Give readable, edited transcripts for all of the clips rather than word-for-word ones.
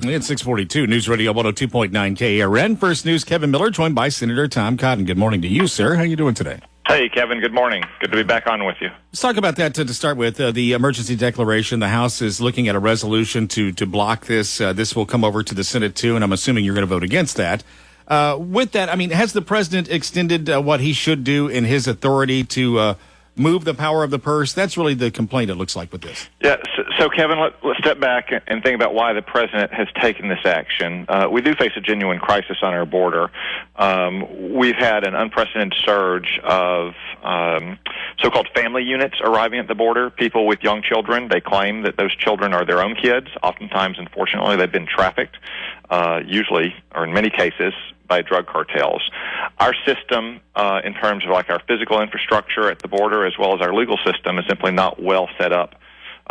It's 642 News Radio 102.9 KARN. First News, Kevin Miller, joined by Senator Tom Cotton. Good morning to you, sir. How are you doing today? Hey, Kevin. Good morning. Good to be back on with you. Let's talk about that to start with. The emergency declaration. The House is looking at a resolution to block this. This will come over to the Senate, too, and I'm assuming you're going to vote against that. With that, I mean, has the president extended what he should do in his authority to move the power of the purse? That's really the complaint, it looks like, with this. Yeah, so Kevin, let's step back and think about why the president has taken this action. We do face a genuine crisis on our border. We've had an unprecedented surge of so-called family units arriving at the border, people with young children. They claim that those children are their own kids. Oftentimes, unfortunately, they've been trafficked, usually, or in many cases, by drug cartels. Our system, in terms of like our physical infrastructure at the border as well as our legal system, is simply not well set up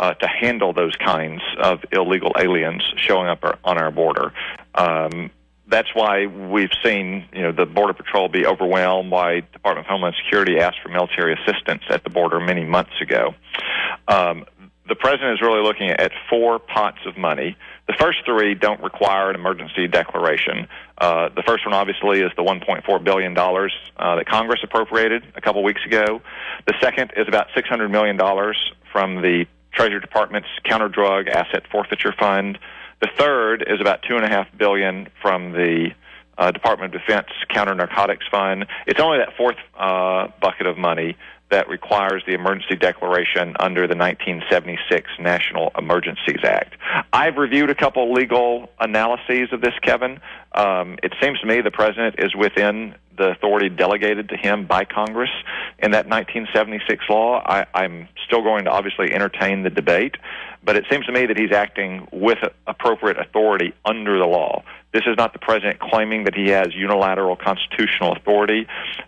to handle those kinds of illegal aliens showing up on our border. That's why we've seen, the Border Patrol be overwhelmed, why Department of Homeland Security asked for military assistance at the border many months ago. The president is really looking at 4 pots of money. The first 3 don't require an emergency declaration. The first one, obviously, is the $1.4 billion that Congress appropriated a couple weeks ago. The second is about $600 million from the Treasury Department's Counter-Drug Asset Forfeiture Fund. The third is about $2.5 billion from the Department of Defense Counter-Narcotics Fund. It's only that fourth bucket of money that requires the emergency declaration under the 1976 National Emergencies Act. I've reviewed a couple legal analyses of this, Kevin. It seems to me the president is within the authority delegated to him by Congress in that 1976 law. I'm still going to obviously entertain the debate, but it seems to me that he's acting with appropriate authority under the law. This is not the president claiming that he has unilateral constitutional authority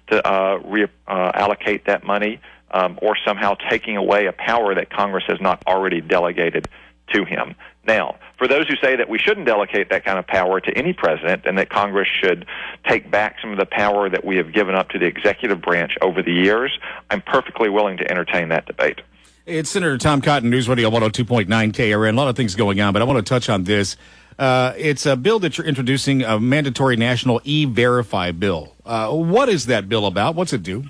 to reallocate that money or somehow taking away a power that Congress has not already delegated to him. Now, for those who say that we shouldn't delegate that kind of power to any president and that Congress should take back some of the power that we have given up to the executive branch over the years, I'm perfectly willing to entertain that debate. It's Senator Tom Cotton, News Radio 102.9 KRN. A lot of things going on, but I want to touch on this. It's a bill that you're introducing, a mandatory national E-Verify bill. What is that bill about? What's it do?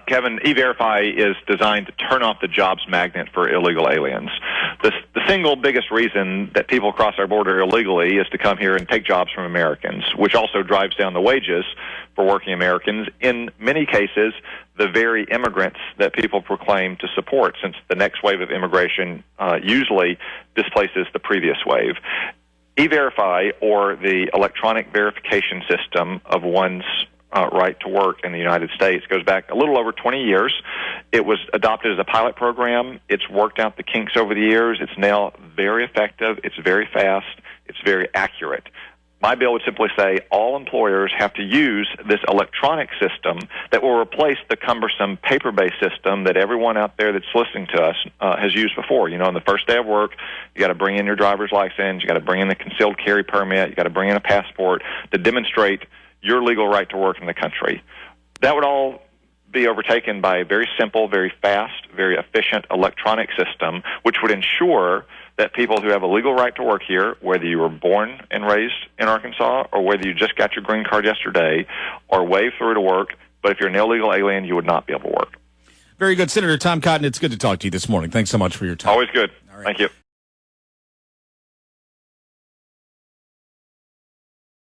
Kevin, E-Verify is designed to turn off the jobs magnet for illegal aliens. The single biggest reason that people cross our border illegally is to come here and take jobs from Americans, which also drives down the wages for working Americans, in many cases, the very immigrants that people proclaim to support, since the next wave of immigration usually displaces the previous wave. E-Verify, or the electronic verification system of one's right to work in the United States, goes back a little over 20 years. It was adopted as a pilot program. It's worked out the kinks over the years. It's now very effective. It's very fast. It's very accurate. My bill would simply say all employers have to use this electronic system that will replace the cumbersome paper-based system that everyone out there that's listening to us has used before. On the first day of work, you got to bring in your driver's license, you got to bring in the concealed carry permit, you got to bring in a passport to demonstrate your legal right to work in the country. That would all be overtaken by a very simple, very fast, very efficient electronic system, which would ensure that people who have a legal right to work here, whether you were born and raised in Arkansas or whether you just got your green card yesterday, are waved through to work. But if you're an illegal alien, you would not be able to work. Very good. Senator Tom Cotton, it's good to talk to you this morning. Thanks so much for your time. Always good. All right. Thank you.